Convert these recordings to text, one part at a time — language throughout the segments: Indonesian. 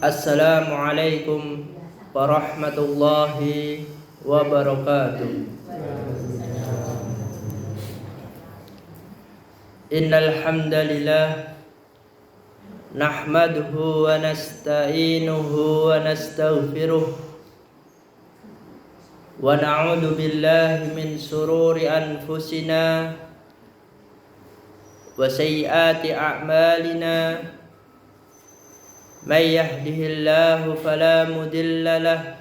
Assalamualaikum warahmatullahi wabarakatuh. Innal hamdalillah nahmaduhu wa nasta'inuhu wa nastaghfiruh wa na'udzu billahi min shururi anfusina wa sayyiati a'malina. May yahdihillahu fala mudilla lahu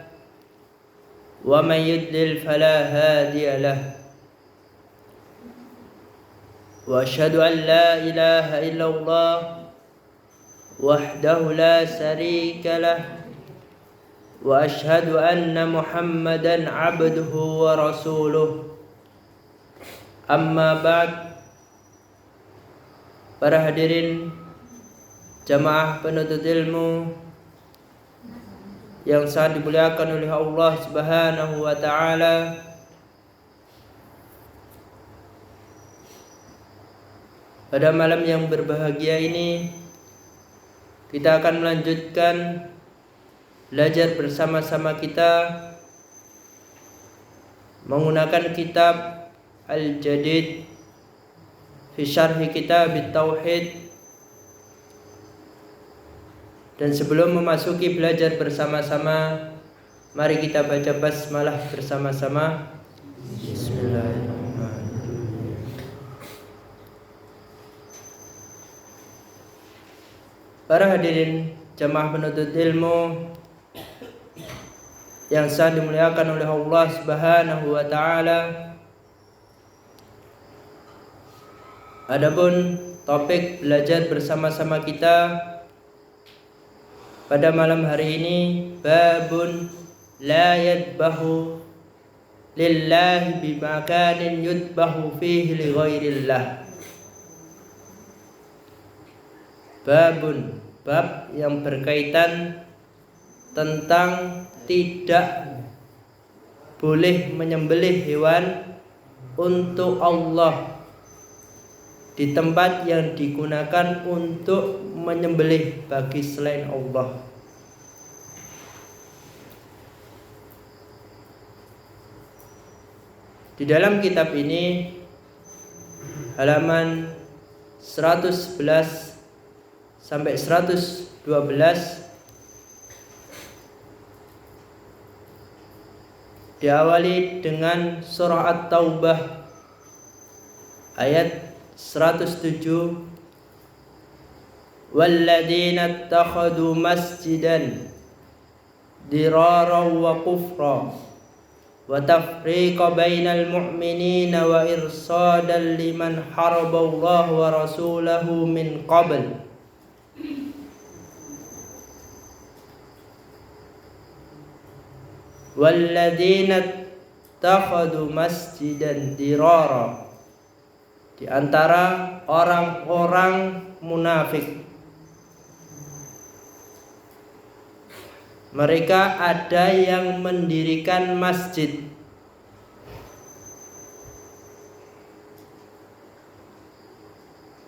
wa may yudlil fala hadiya lahu. Wa asyhadu an la ilaha illallah wahdahu la syarika lahu wa asyhadu anna Muhammadan abduhu wa rasuluh. Amma ba'd. Para hadirin jamaah penuntut ilmu yang sangat dimuliakan oleh Allah Subhanahu wa taala, pada malam yang berbahagia ini kita akan melanjutkan belajar bersama-sama kita menggunakan kitab Al-Jadid fi Syarhi Kitab Tauhid. Dan sebelum memasuki belajar bersama-sama, mari kita baca basmalah bersama-sama. Bismillahirrahmanirrahim. Para hadirin jamaah penuntut ilmu yang sangat dimuliakan oleh Allah Subhanahu wa taala, adapun topik belajar bersama-sama kita pada malam hari ini, babun la yadbahu lillahi bimakanin yudbahu fihi li ghairillah. Babun, bab yang berkaitan tentang tidak boleh menyembelih hewan untuk Allah di tempat yang digunakan untuk menyembelih bagi selain Allah. Di dalam kitab ini halaman 111 sampai 112 diawali dengan surah At-Taubah ayat 107. Walladzina ittakhadhu masjidan diraran wa kufra wa tafriqa bainal mu'minina wa irsadan liman haraba Allah wa rasulahu min qabl. Walladzina ittakhadhu masjidan dirara, di antara orang-orang munafik, mereka ada yang mendirikan masjid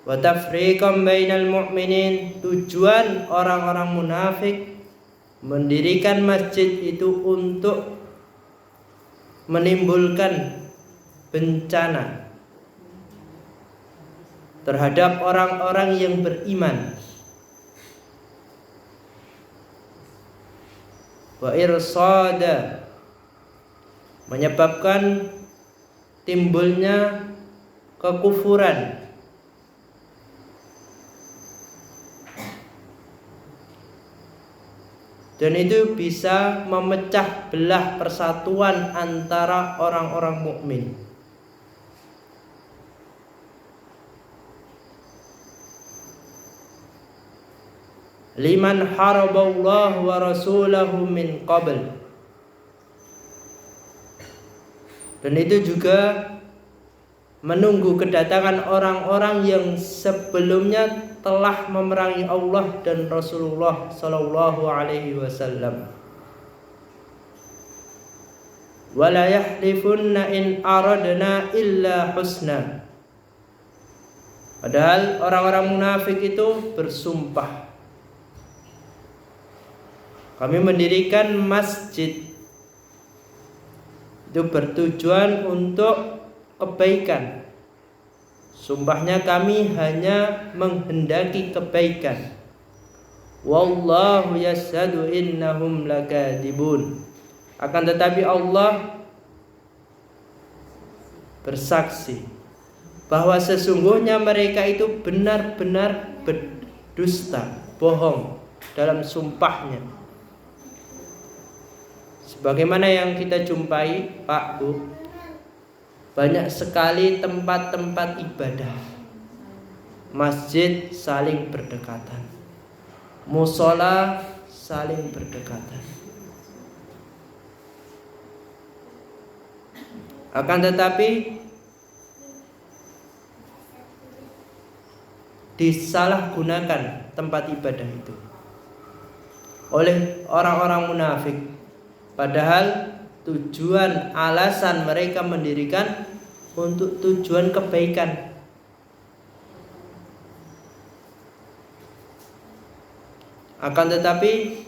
wa tafriqan bainal mu'minin. Tujuan orang-orang munafik mendirikan masjid itu untuk menimbulkan bencana terhadap orang-orang yang beriman, wa irsada, menyebabkan timbulnya kekufuran, dan itu bisa memecah belah persatuan antara orang-orang mukmin. Liman haraballahu wa rasulahu min qabl, dan itu juga menunggu kedatangan orang-orang yang sebelumnya telah memerangi Allah dan Rasulullah sallallahu alaihi wasallam. Wala yahlifunna in aradna illa husna. Padahal orang-orang munafik itu bersumpah Kami mendirikan masjid itu bertujuan untuk kebaikan. Sumpahnya kami hanya menghendaki kebaikan. Wallahu yashhadu innahum lakadzibun. Akan tetapi Allah bersaksi bahwa sesungguhnya mereka itu benar-benar berdusta, bohong dalam sumpahnya. Sebagaimana yang kita jumpai, Pak, Bu, banyak sekali tempat-tempat ibadah, masjid saling berdekatan, musola saling berdekatan. Akan tetapi disalahgunakan tempat ibadah itu oleh orang-orang munafik, padahal tujuan alasan mereka mendirikan untuk tujuan kebaikan. Akan tetapi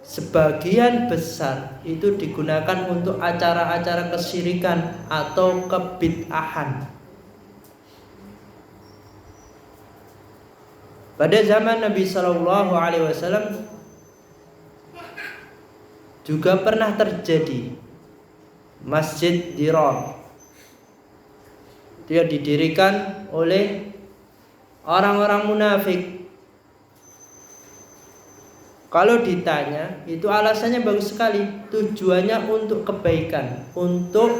sebagian besar itu digunakan untuk acara-acara kesyirikan atau kebid'ahan. Pada zaman Nabi Shallallahu Alaihi Wasallam juga pernah terjadi Masjid Dirar. Dia didirikan oleh orang-orang munafik. Kalau ditanya, itu alasannya bagus sekali. Tujuannya untuk kebaikan, untuk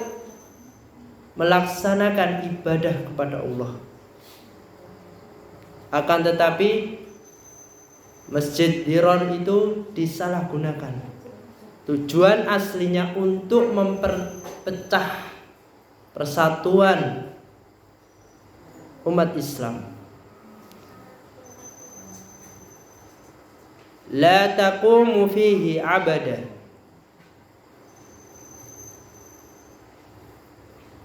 melaksanakan ibadah kepada Allah. Akan tetapi Masjid Dirar itu disalahgunakan. Tujuan aslinya untuk memperpecah persatuan umat Islam. La taqumu fihi abada.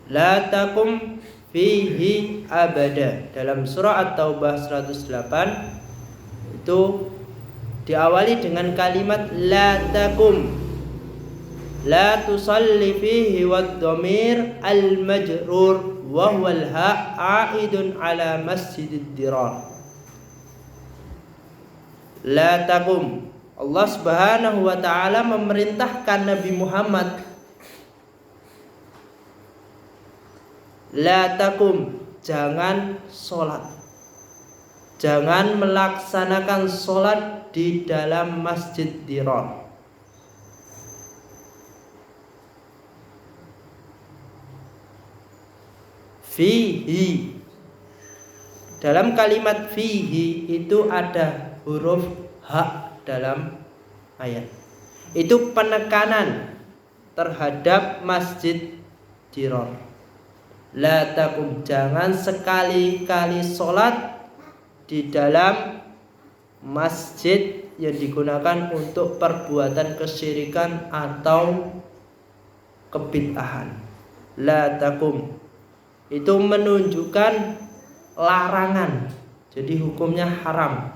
La taqum fihi abada. Dalam surah At-Taubah 108 itu diawali dengan kalimat la taqum, la tusalli fihi wad dhamir al majrur wa huwa al ha aidun ala masjidid dirar. La taqum, Allah Subhanahu wa taala memerintahkan Nabi Muhammad, la taqum, jangan sholat, jangan melaksanakan sholat di dalam Masjid Dirar. Fihi, dalam kalimat fihi itu ada huruf ha dalam ayat. Itu penekanan terhadap Masjid Dirar. La taqum, jangan sekali-kali sholat di dalam masjid yang digunakan untuk perbuatan kesyirikan atau kebid'ahan. La taqum itu menunjukkan larangan, jadi hukumnya haram.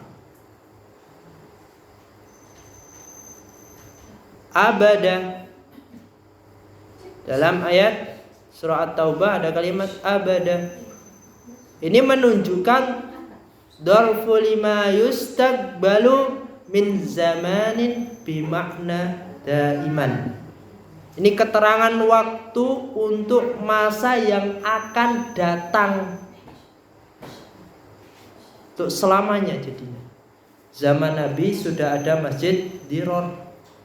Abada, dalam ayat surah At-Taubah ada kalimat abada. Ini menunjukkan dzarfu lima yustaqbalu min zamanin bimakna daiman. Ini keterangan waktu untuk masa yang akan datang, untuk selamanya jadinya. Zaman Nabi sudah ada Masjid Dirar.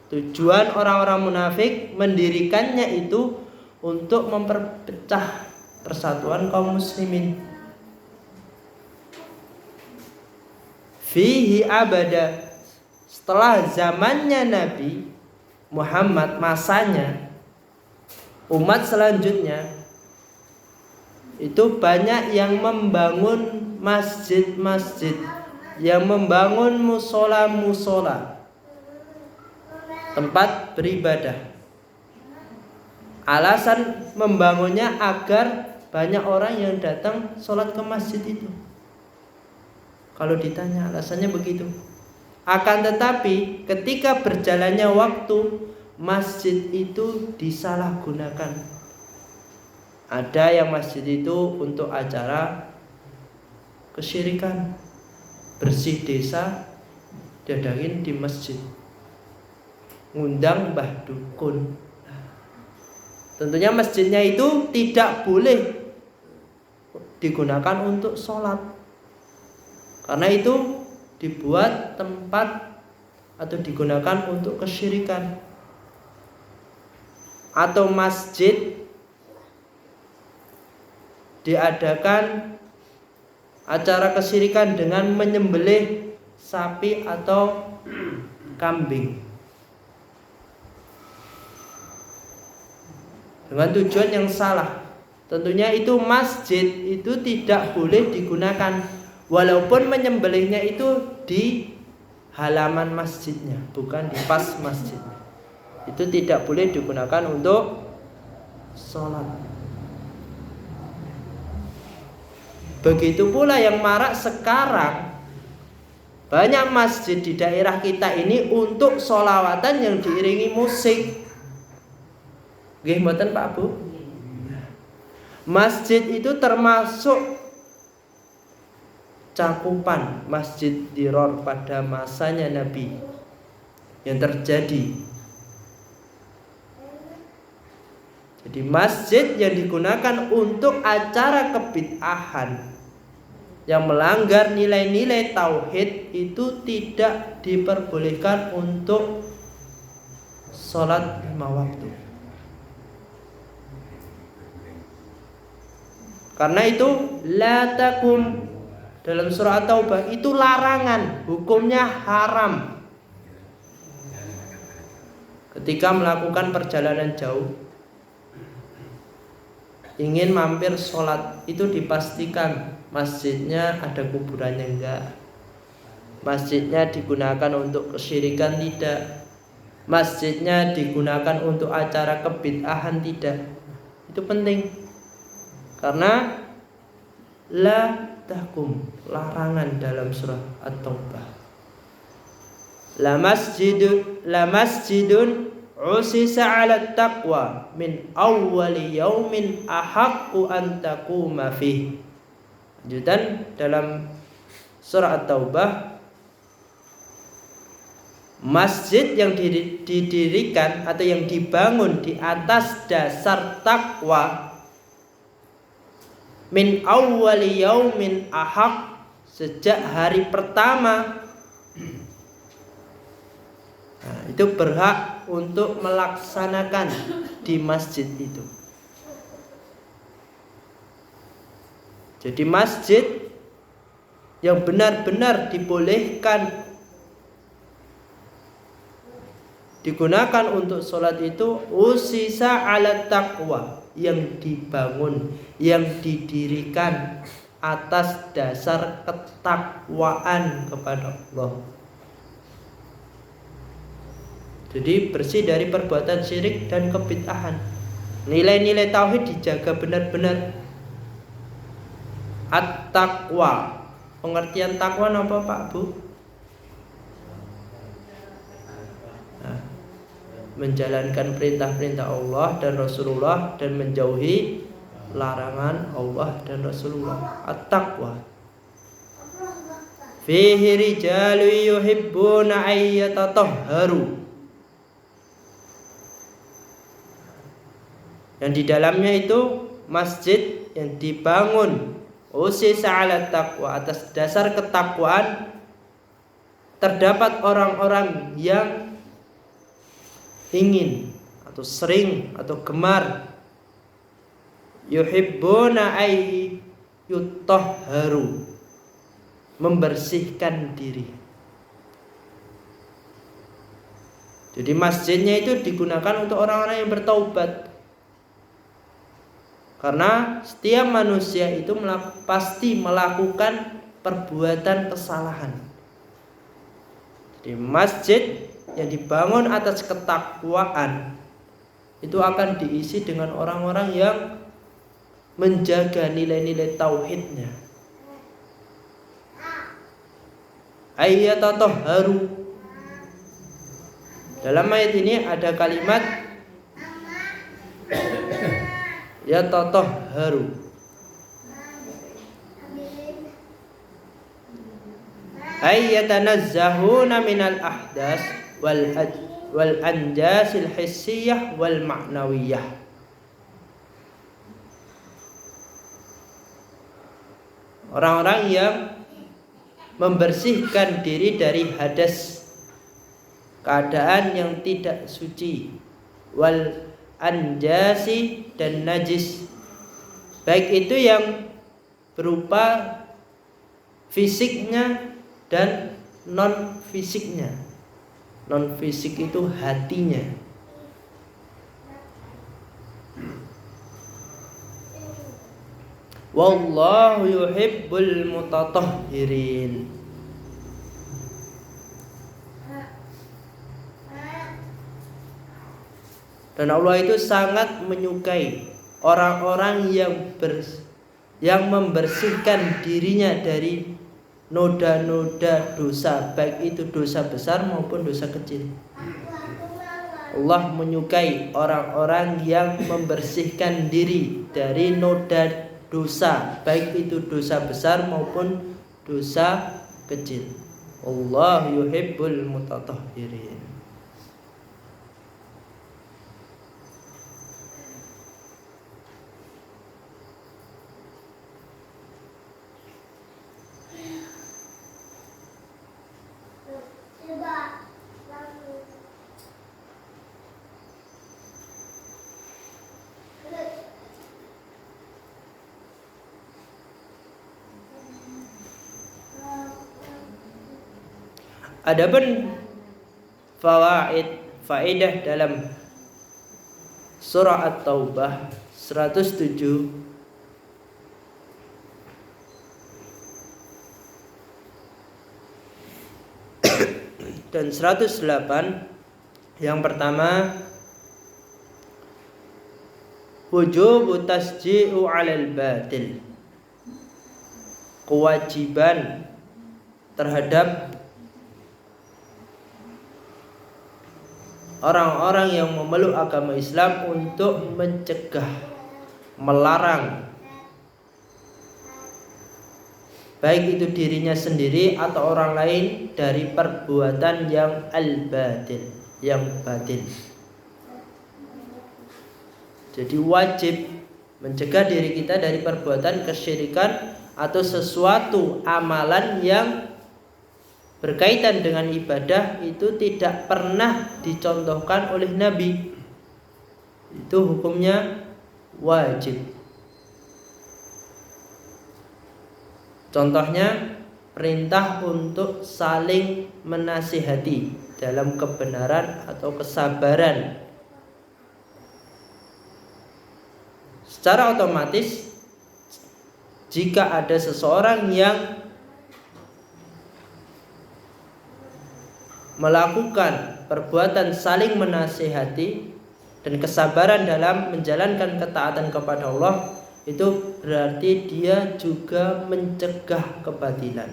Tujuan orang-orang munafik mendirikannya itu untuk memperpecah persatuan kaum muslimin. Fihi abada, setelah zamannya Nabi Muhammad, masanya umat selanjutnya itu banyak yang membangun masjid-masjid, yang membangun musola-musola, tempat beribadah. Alasan membangunnya agar banyak orang yang datang sholat ke masjid itu. Kalau ditanya alasannya begitu. Akan tetapi ketika berjalannya waktu, masjid itu disalahgunakan. Ada yang masjid itu untuk acara kesyirikan, bersih desa diadain di masjid, ngundang mbah dukun. Tentunya masjidnya itu tidak boleh digunakan untuk sholat, karena itu dibuat tempat atau digunakan untuk kesyirikan. Atau masjid diadakan acara kesyirikan dengan menyembelih sapi atau kambing dengan tujuan yang salah. Tentunya itu masjid itu tidak boleh digunakan, walaupun menyembelihnya itu di halaman masjidnya, bukan di pas masjid. Itu tidak boleh digunakan untuk sholat. Begitu pula yang marak sekarang, banyak masjid di daerah kita ini untuk sholawatan yang diiringi musik. Nggih mboten Pak Bu? Masjid itu termasuk cakupan Masjid Diror pada masanya Nabi yang terjadi. Jadi masjid yang digunakan untuk acara kebid'ahan yang melanggar nilai-nilai tauhid itu tidak diperbolehkan untuk sholat 5 waktu. Karena itu la takum dalam surah At-Taubah itu larangan, hukumnya haram. Ketika melakukan perjalanan jauh, ingin mampir sholat, itu dipastikan masjidnya ada kuburannya enggak, masjidnya digunakan untuk kesyirikan tidak, masjidnya digunakan untuk acara kebid'ahan tidak. Itu penting. Karena la tahkum, larangan dalam surah At-Taubah. La masjidun usisa 'ala taqwa min awwali yaumin ahaqqu an taquma fih. Lanjutan dalam surah At-Taubah, masjid yang didirikan atau yang dibangun di atas dasar takwa, min awwali yaumin ahaq, sejak hari pertama, nah, itu berhak untuk melaksanakan di masjid itu. Jadi masjid yang benar-benar dibolehkan digunakan untuk sholat itu usisa 'ala taqwa, yang dibangun, yang didirikan atas dasar ketakwaan kepada Allah. Jadi bersih dari perbuatan syirik dan kebid'ahan. Nilai-nilai tauhid dijaga benar-benar. At-taqwa, pengertian takwa apa Pak Bu? Menjalankan perintah-perintah Allah dan Rasulullah dan menjauhi larangan Allah dan Rasulullah. At-taqwa. Fihi rijalu yuhibbuna ayyatatahharu. Yang di dalamnya itu masjid yang dibangun usisa 'ala taqwa, atas dasar ketakwaan, terdapat orang-orang yang ingin atau sering atau gemar yuhibbuna ay yutahharu, membersihkan diri. Jadi masjidnya itu digunakan untuk orang-orang yang bertaubat. Karena setiap manusia itu pasti melakukan perbuatan kesalahan. Jadi masjid yang dibangun atas ketakwaan itu akan diisi dengan orang-orang yang menjaga nilai-nilai tauhidnya. ayyatatahharu. Dalam ayat ini ada kalimat yatatahharu. Ayyatanazzahuna minal ahdas wal anjasil hissiyah wal ma'nawiyah. Orang-orang yang membersihkan diri dari hadas, keadaan yang tidak suci, wal anjasi dan najis, baik itu yang berupa fisiknya dan non fisiknya. Non fisik itu hatinya. Wallahu yuhibbul mutatahhirin. Dan Allah itu sangat menyukai orang-orang yang membersihkan dirinya dari noda-noda dosa, baik itu dosa besar maupun dosa kecil. Allah menyukai orang-orang yang membersihkan diri dari noda dosa, baik itu dosa besar maupun dosa kecil. Allah yuhibbul mutatahhirin. Adapun faedah dalam surah At-Taubah 107 dan 108. Yang pertama, wujubu tasji'u 'alal batil, kewajiban terhadap orang-orang yang memeluk agama Islam untuk mencegah, melarang, baik itu dirinya sendiri atau orang lain, dari perbuatan yang al-batil, yang batil. Jadi wajib mencegah diri kita dari perbuatan kesyirikan atau sesuatu amalan yang berkaitan dengan ibadah itu tidak pernah dicontohkan oleh Nabi. Itu hukumnya wajib. Contohnya perintah untuk saling menasihati dalam kebenaran atau kesabaran. Secara otomatis jika ada seseorang yang melakukan perbuatan saling menasihati dan kesabaran dalam menjalankan ketaatan kepada Allah, itu berarti dia juga mencegah kebatilan.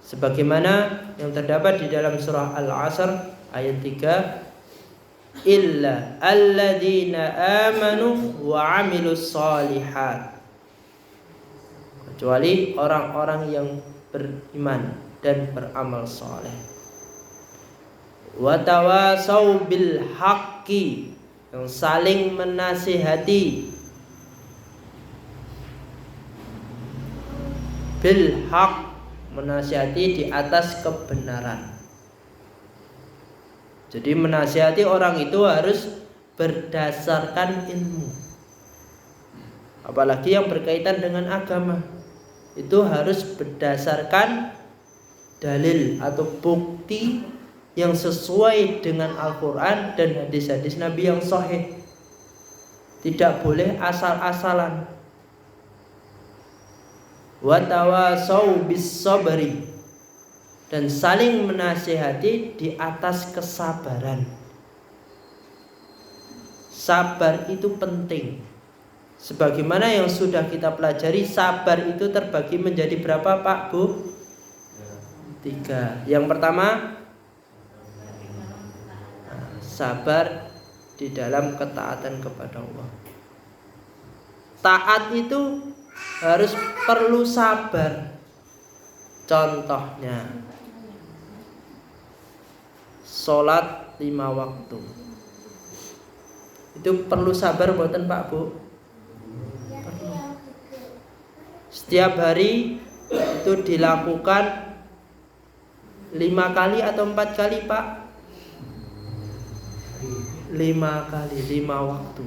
Sebagaimana yang terdapat di dalam surah Al-Asr ayat 3, illa alladzina amanu wa amilus shalihat, kecuali orang-orang yang beriman dan beramal saleh. Wa tawasau bil haqqi, yang saling menasihati, bil haq, menasihati di atas kebenaran. Jadi menasihati orang itu harus berdasarkan ilmu, apalagi yang berkaitan dengan agama, itu harus berdasarkan dalil atau bukti yang sesuai dengan Al-Quran dan hadis-hadis Nabi yang sahih. Tidak boleh asal-asalan. Wa tawasau bis sabri, dan saling menasihati di atas kesabaran. Sabar itu penting. Sebagaimana yang sudah kita pelajari, sabar itu terbagi menjadi berapa Pak Bu? 3. Yang pertama, sabar di dalam ketaatan kepada Allah. Taat itu harus perlu sabar. Contohnya sholat 5 waktu. Itu perlu sabar buatan Pak Bu? Perlu. Setiap hari itu dilakukan 5 kali atau 4 kali Pak? 5 kali, 5 waktu.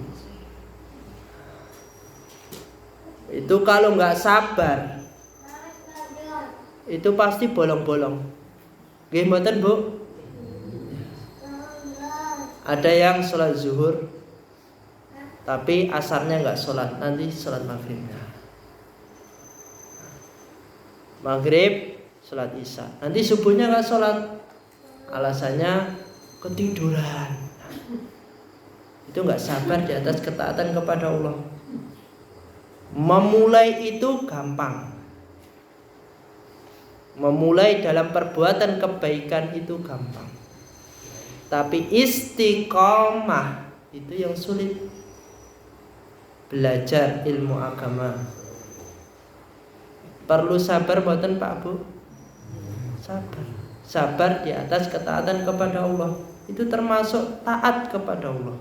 Itu kalau nggak sabar, itu pasti bolong-bolong. Nggih mboten Bu? Ada yang sholat zuhur, tapi asarnya nggak sholat, nanti sholat maghribnya. Maghrib, sholat isya, nanti subuhnya nggak sholat, alasannya ketiduran. Itu nggak sabar di atas ketaatan kepada Allah. Memulai itu gampang. Memulai dalam perbuatan kebaikan itu gampang. Tapi istiqomah itu yang sulit. Belajar ilmu agama perlu sabar buatan Pak Bu? Sabar. Sabar di atas ketaatan kepada Allah. Itu termasuk taat kepada Allah.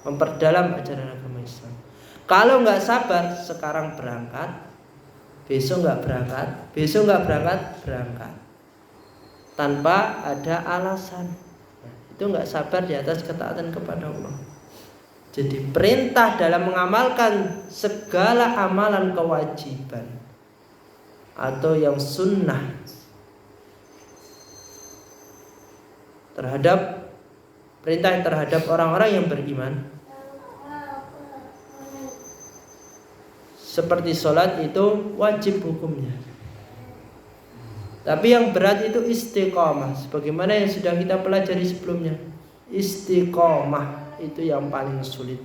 Memperdalam ajaran agama Islam. Kalau nggak sabar, sekarang berangkat, besok nggak berangkat, besok nggak berangkat, tanpa ada alasan. Itu nggak sabar di atas ketaatan kepada Allah. Jadi perintah dalam mengamalkan segala amalan kewajiban atau yang sunnah terhadap perintah terhadap orang-orang yang beriman, seperti sholat itu wajib hukumnya. Tapi yang berat itu istiqomah, sebagaimana yang sudah kita pelajari sebelumnya. Istiqomah itu yang paling sulit.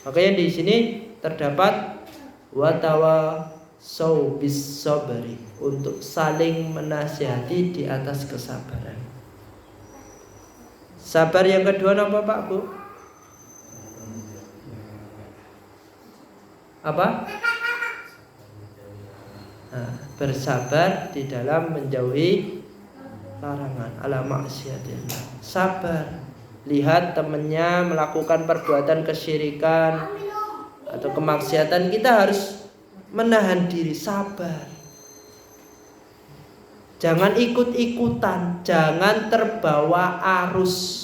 Makanya di sini terdapat watawasau bis sabri, untuk saling menasihati di atas kesabaran. Sabar yang kedua apa Pak Bu? Apa? Bersabar di dalam menjauhi larangan, ala maksiatillah. Sabar. Lihat temannya melakukan perbuatan kesyirikan atau kemaksiatan, kita harus menahan diri, sabar. Jangan ikut-ikutan, jangan terbawa arus.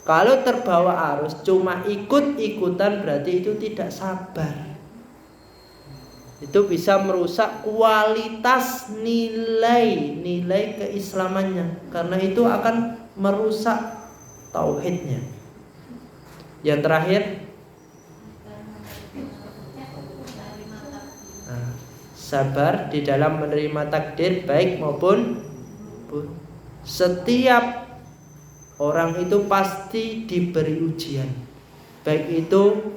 Kalau terbawa arus cuma ikut-ikutan berarti itu tidak sabar. Itu bisa merusak kualitas nilai keislamannya, karena itu akan merusak tauhidnya. Yang terakhir, sabar di dalam menerima takdir baik maupun buruk. Setiap orang itu pasti diberi ujian, baik itu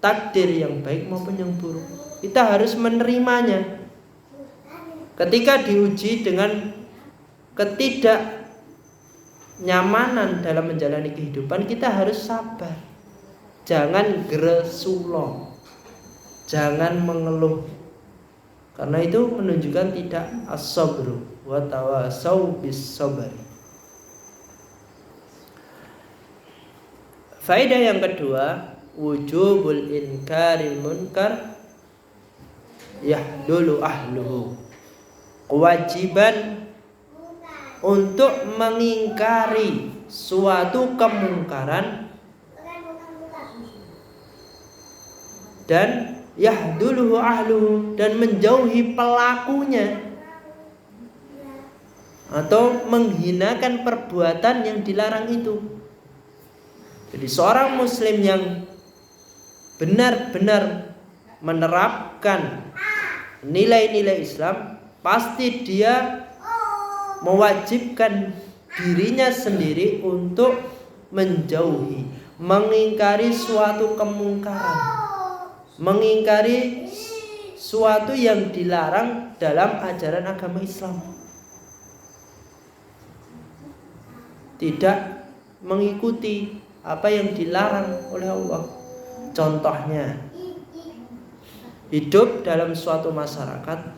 takdir yang baik maupun yang buruk. Kita harus menerimanya. Ketika diuji dengan ketidaknyamanan dalam menjalani kehidupan, kita harus sabar. Jangan gresulo, jangan mengeluh, karena itu menunjukkan tidak as-sabru wa tawasau bis sabri. Faedah yang kedua, wujubul inkaril munkar yahdulu ahluhu. Kewajiban untuk mengingkari suatu kemungkaran dan yahduluhu ahluhu, dan menjauhi pelakunya atau menghinakan perbuatan yang dilarang itu. Jadi seorang muslim yang benar-benar menerapkan nilai-nilai Islam, pasti dia mewajibkan dirinya sendiri untuk menjauhi, mengingkari suatu kemungkaran, mengingkari suatu yang dilarang dalam ajaran agama Islam. Tidak mengikuti apa yang dilarang oleh Allah. Contohnya, hidup dalam suatu masyarakat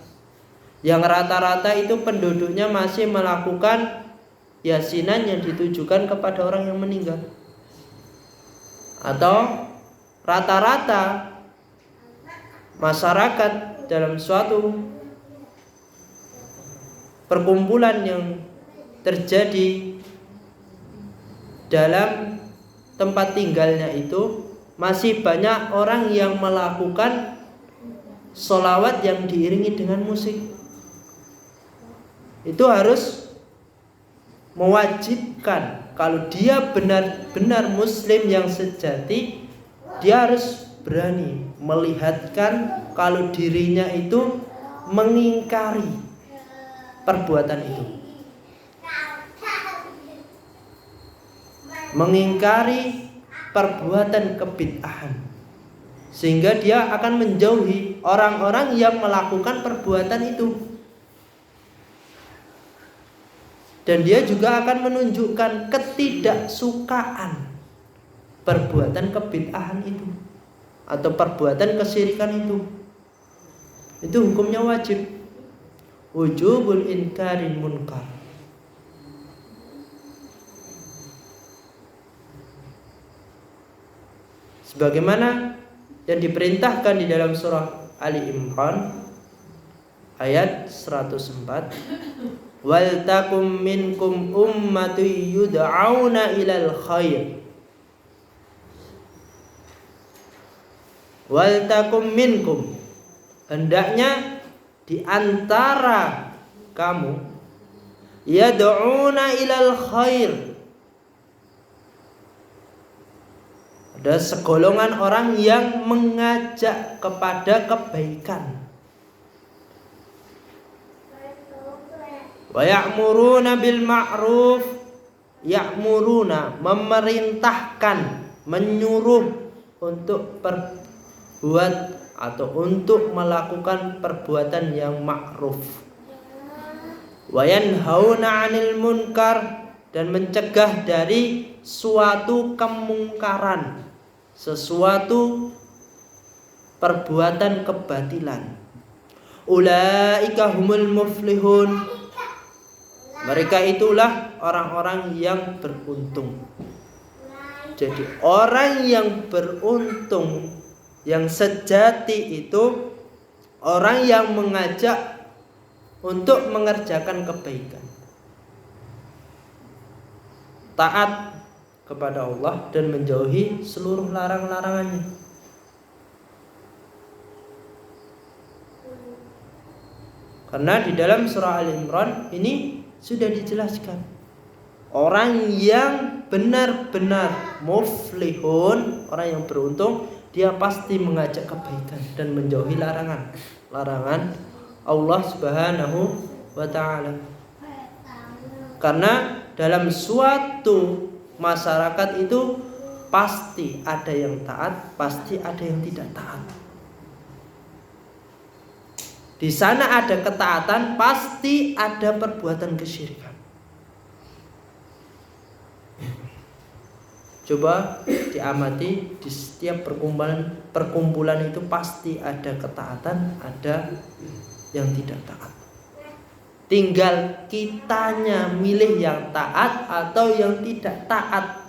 yang rata-rata itu penduduknya masih melakukan yasinan yang ditujukan kepada orang yang meninggal, atau rata-rata masyarakat dalam suatu perkumpulan yang terjadi dalam tempat tinggalnya itu masih banyak orang yang melakukan sholawat yang diiringi dengan musik. Itu harus mewajibkan, kalau dia benar-benar muslim yang sejati, dia harus berani melihatkan kalau dirinya itu mengingkari perbuatan itu, mengingkari perbuatan kebid'ahan, sehingga dia akan menjauhi orang-orang yang melakukan perbuatan itu. Dan dia juga akan menunjukkan ketidaksukaan perbuatan kebid'ahan itu atau perbuatan kesyirikan itu. Itu hukumnya wajib. Wujubul inkarin munkar. Sebagaimana yang diperintahkan di dalam surah Ali Imran ayat 104, wal takum minkum ummatun yud'auna ilal khair. Wal takum minkum, hendaknya di antara kamu, yad'una ilal khair, ada segolongan orang yang mengajak kepada kebaikan. Wa ya'muruna bil ma'ruf, ya'muruna memerintahkan, menyuruh untuk berbuat atau untuk melakukan perbuatan yang ma'ruf. Wa yanhauna 'anil munkar, dan mencegah dari suatu kemungkaran, sesuatu perbuatan kebatilan. Ulaika humul muflihun, mereka itulah orang-orang yang beruntung. Jadi orang yang beruntung, yang sejati itu orang yang mengajak untuk mengerjakan kebaikan, taat kepada Allah dan menjauhi seluruh larang-larangannya. Karena di dalam surah Al-Imran ini sudah dijelaskan, orang yang benar-benar muflihun, orang yang beruntung, dia pasti mengajak kebaikan dan menjauhi larangan Allah Subhanahu wa ta'ala. Karena dalam suatu masyarakat itu pasti ada yang taat, pasti ada yang tidak taat. Di sana ada ketaatan, pasti ada perbuatan kesyirikan. Coba diamati, di setiap perkumpulan itu pasti ada ketaatan, ada yang tidak taat. Tinggal kitanya milih yang taat atau yang tidak taat.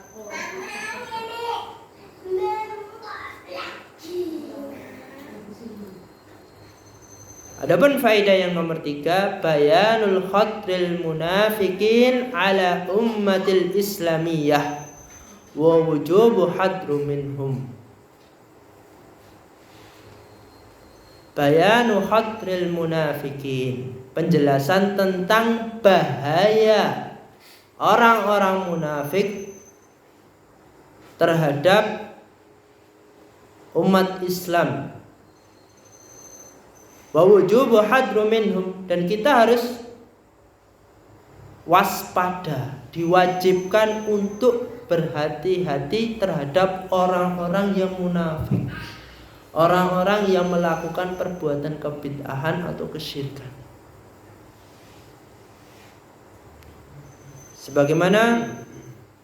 Adapun faedah yang nomor 3, bayanul khatril munafikin ala ummatil islamiyah wa wujubu hadru minhum. Bayanu khatril munafikin, penjelasan tentang bahaya orang-orang munafik terhadap umat Islam. Wa wujubu hadru minhum, dan kita harus waspada, diwajibkan untuk berhati-hati terhadap orang-orang yang munafik, orang-orang yang melakukan perbuatan kebid'ahan atau kesyirikan. Sebagaimana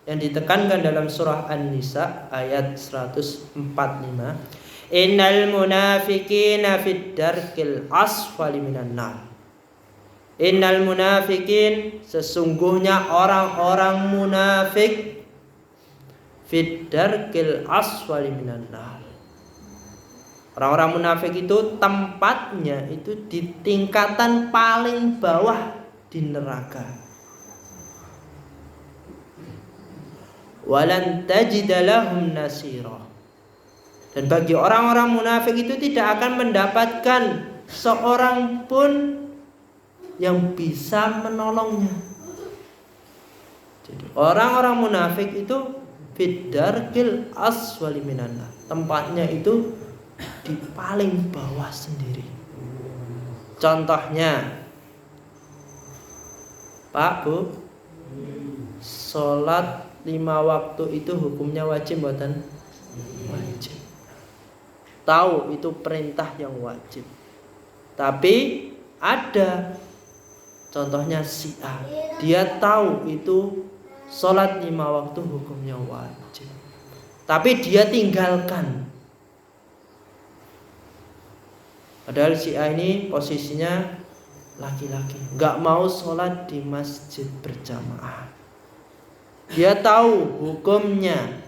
yang ditekankan dalam surah An-Nisa ayat 145, innal munafiqina fid darkil asfali minan nar. Innal munafiqin, sesungguhnya orang-orang munafik, fid darkil asfali minan nar. Orang-orang munafik itu tempatnya itu di tingkatan paling bawah di neraka. Walan tajida lahum nasira. Dan bagi orang-orang munafik itu tidak akan mendapatkan seorang pun yang bisa menolongnya. Jadi orang-orang munafik itu fid darkil aswali minan nar. Tempatnya itu di paling bawah sendiri. Contohnya, Pak, Bu, sholat 5 waktu itu hukumnya wajib buatan? Wajib. Tahu itu perintah yang wajib. Tapi ada contohnya si A, dia tahu itu sholat 5 waktu hukumnya wajib, tapi dia tinggalkan. Padahal si A ini posisinya laki-laki, gak mau sholat di masjid berjamaah. Dia tahu hukumnya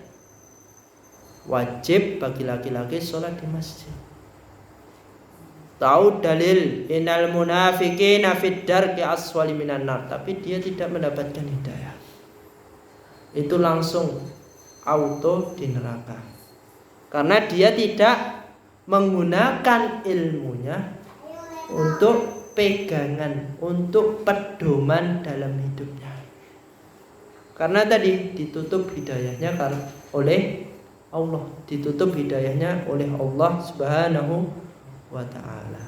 wajib bagi laki-laki sholat di masjid. Tahu dalil innal munafiqina fid darki aswali minan nar, tapi dia tidak mendapatkan hidayah. Itu langsung auto di neraka. Karena dia tidak menggunakan ilmunya untuk pegangan, untuk pedoman dalam hidupnya. Karena tadi ditutup hidayahnya oleh Allah, ditutup hidayahnya oleh Allah Subhanahu wa ta'ala.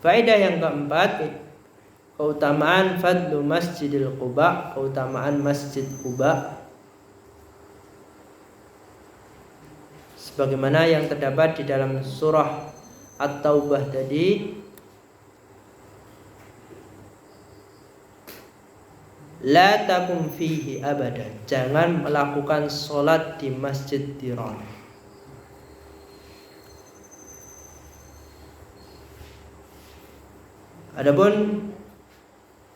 Faedah yang keempat, keutamaan fadlu Masjidil Quba, keutamaan Masjid Quba, sebagaimana yang terdapat di dalam surah At-Taubah tadi. La takum fihi abadan, jangan melakukan sholat di Masjid Dirar. Adapun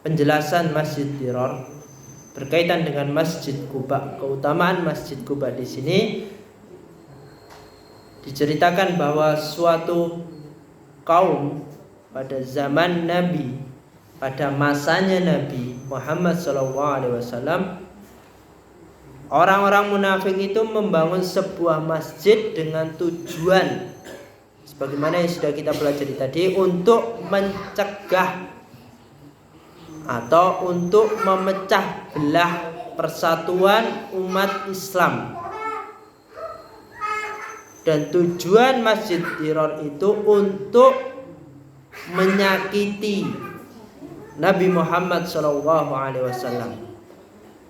penjelasan Masjid Dirar berkaitan dengan Masjid Quba, keutamaan Masjid Quba di sini diceritakan bahwa suatu kaum pada zaman Nabi, pada masanya Nabi Muhammad SAW, orang-orang munafik itu membangun sebuah masjid dengan tujuan, sebagaimana yang sudah kita pelajari tadi, untuk mencegah atau untuk memecah belah persatuan umat Islam. Dan tujuan Masjid Dirar itu untuk menyakiti Nabi Muhammad SAW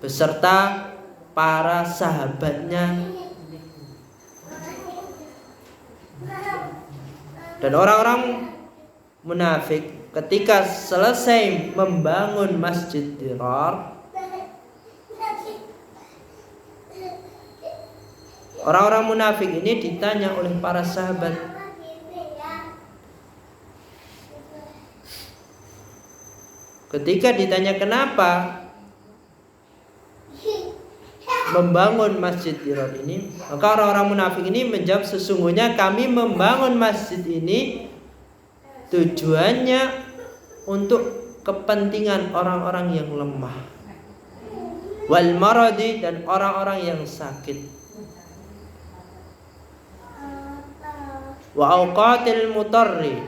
beserta para sahabatnya. Dan orang-orang munafik ketika selesai membangun Masjid Dirar, orang-orang munafik ini ditanya oleh para sahabat, ketika ditanya kenapa membangun Masjid Dirar ini, maka orang-orang munafik ini menjawab, sesungguhnya kami membangun masjid ini tujuannya untuk kepentingan orang-orang yang lemah, wal maradi, dan orang-orang yang sakit, wa auqatil mutarri,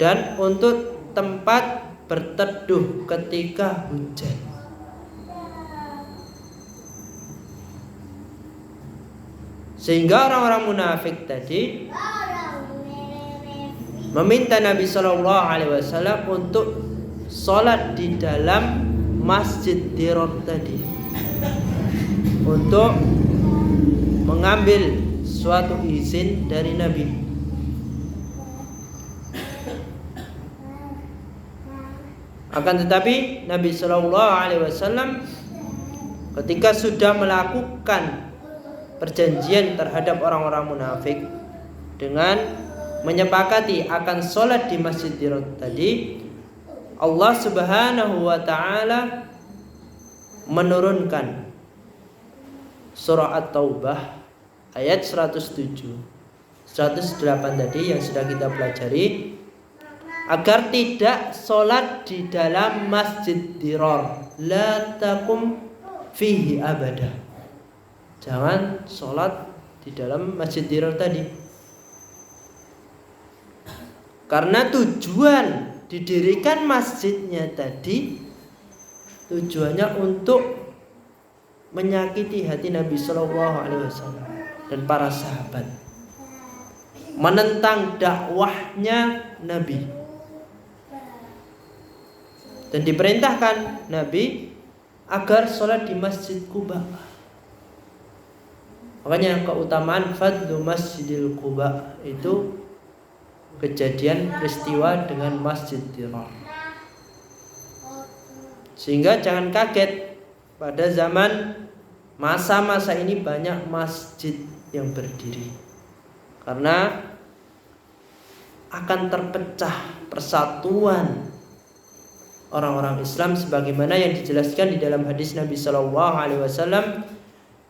dan untuk tempat berteduh ketika hujan. Sehingga orang-orang munafik tadi meminta Nabi SAW untuk sholat di dalam Masjid Dirar tadi, untuk mengambil suatu izin dari Nabi. Akan tetapi Nabi Shallallahu Alaihi Wasallam ketika sudah melakukan perjanjian terhadap orang-orang munafik dengan menyepakati akan sholat di Masjid Dirar tadi, Allah Subhanahu wa Ta'ala menurunkan surah At-Taubah ayat 107, 108 tadi yang sudah kita pelajari, agar tidak sholat di dalam Masjid Dirar, la takum fihi abada. Jangan sholat di dalam Masjid Dirar tadi, karena tujuan didirikan masjidnya tadi tujuannya untuk menyakiti hati Nabi Shallallahu Alaihi Wasallam dan para sahabat, menentang dakwahnya Nabi, dan diperintahkan Nabi agar sholat di Masjid Quba. Makanya keutamaan fadlu Masjidil Quba itu kejadian peristiwa dengan Masjid Dirar. Sehingga jangan kaget pada zaman masa-masa ini banyak masjid yang berdiri, karena akan terpecah persatuan orang-orang Islam sebagaimana yang dijelaskan di dalam hadis Nabi Shallallahu Alaihi Wasallam.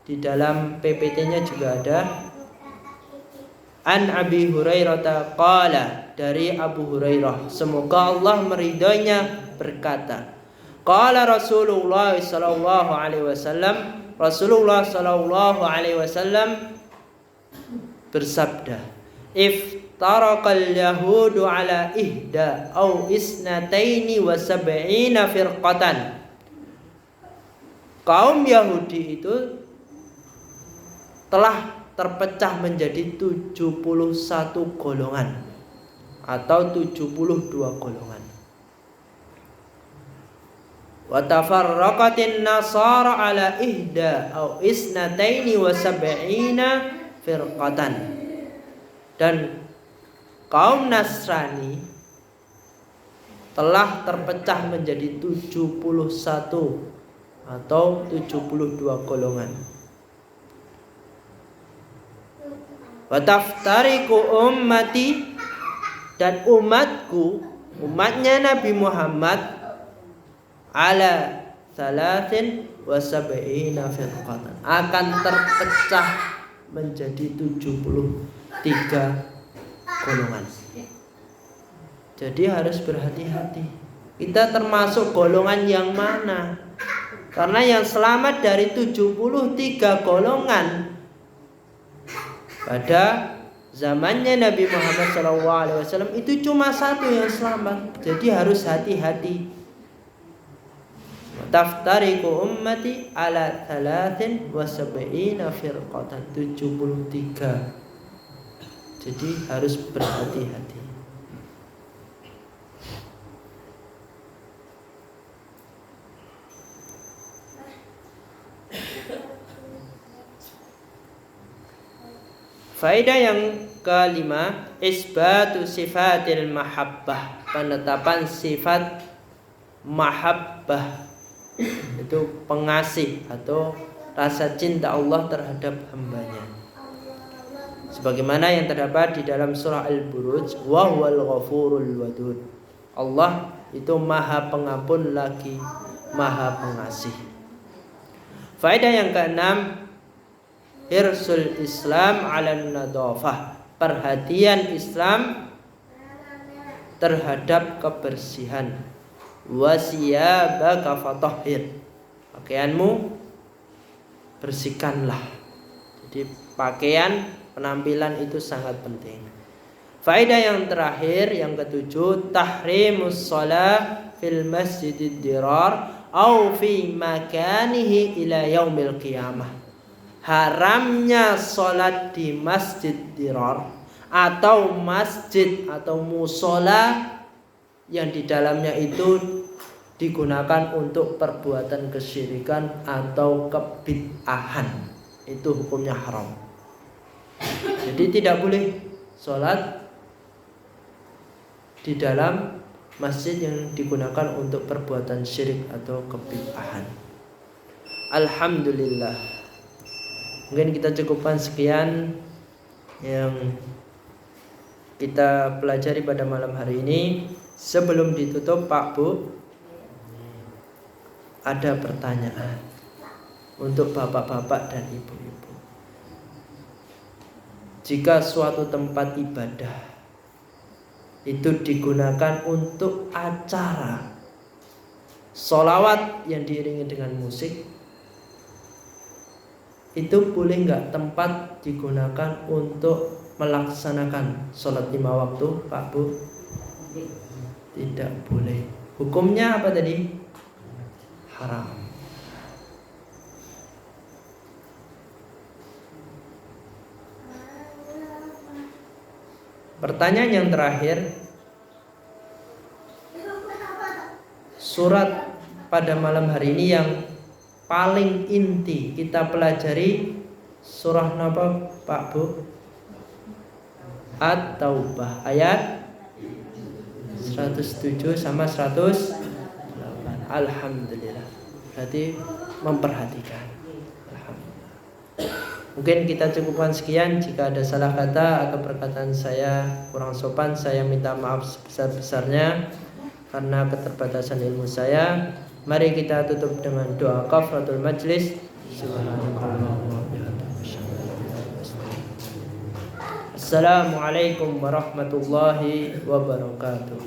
Di dalam PPT-nya juga ada. An Abi Hurairah qala, dari Abu Hurairah, semoga Allah meridhoinya, berkata, qala Rasulullah sallallahu alaihi wasallam, Rasulullah sallallahu alaihi wasallam bersabda, iftaraqal yahudu ala ihda au isnataini wa sab'ina firqatan. Kaum Yahudi itu telah terpecah menjadi 71 golongan atau 72 golongan. Wa tafarraqatin nasara ala ihda au isnataini wa sab'ina firqatan. Dan kaum Nasrani telah terpecah menjadi 71 atau 72 golongan. Wa taftariqu ummati, dan umatku, umatnya Nabi Muhammad, ala salasin wa sab'ina firqatan, akan terpecah menjadi 73 golongan. Jadi harus berhati-hati. Kita termasuk golongan yang mana? Karena yang selamat dari 73 golongan pada zamannya Nabi Muhammad SAW itu cuma satu yang selamat. Jadi harus hati-hati. Taftariqu ummati ala 73 firqatan, 73. Jadi harus berhati-hati. Faedah yang kelima, isbatu sifatil mahabbah, penetapan sifat mahabbah, itu pengasih atau rasa cinta Allah terhadap hambanya, sebagaimana yang terdapat di dalam surah Al-Buruj, wa huwal ghafurul wadud. Allah itu maha pengampun lagi maha pengasih. Faedah yang keenam, hirsul Islam ala nadhafah, perhatian Islam terhadap kebersihan. Wasiyabaka fatahhir, pakaianmu bersihkanlah. Jadi pakaian, penampilan itu sangat penting. Faedah yang terakhir, yang ketujuh, tahrimus shalah fil masjidid dirar au fi makanihi ila yaumil qiyamah. Haramnya sholat di Masjid Dirar atau masjid atau musola yang di dalamnya itu digunakan untuk perbuatan kesyirikan atau kebid'ahan, itu hukumnya haram. Jadi tidak boleh sholat di dalam masjid yang digunakan untuk perbuatan syirik atau kebid'ahan. Alhamdulillah. Mungkin kita cukupkan sekian yang kita pelajari pada malam hari ini. Sebelum ditutup, Pak Bu, ada pertanyaan untuk bapak-bapak dan ibu-ibu. Jika suatu tempat ibadah itu digunakan untuk acara sholawat yang diiringi dengan musik, itu boleh nggak tempat digunakan untuk melaksanakan sholat 5 waktu, Pak Bu? Tidak boleh. Hukumnya apa tadi? Haram. Pertanyaan yang terakhir, surat pada malam hari ini yang paling inti kita pelajari surah apa, Pak Bu? At-Taubah ayat 107 sama 108. Alhamdulillah. Berarti memperhatikan. Alhamdulillah. Mungkin kita cukupkan sekian. Jika ada salah kata atau perkataan saya kurang sopan, saya minta maaf sebesar-besarnya karena keterbatasan ilmu saya. Mari kita tutup dengan doa kafaratul majlis. Assalamualaikum warahmatullahi wabarakatuh.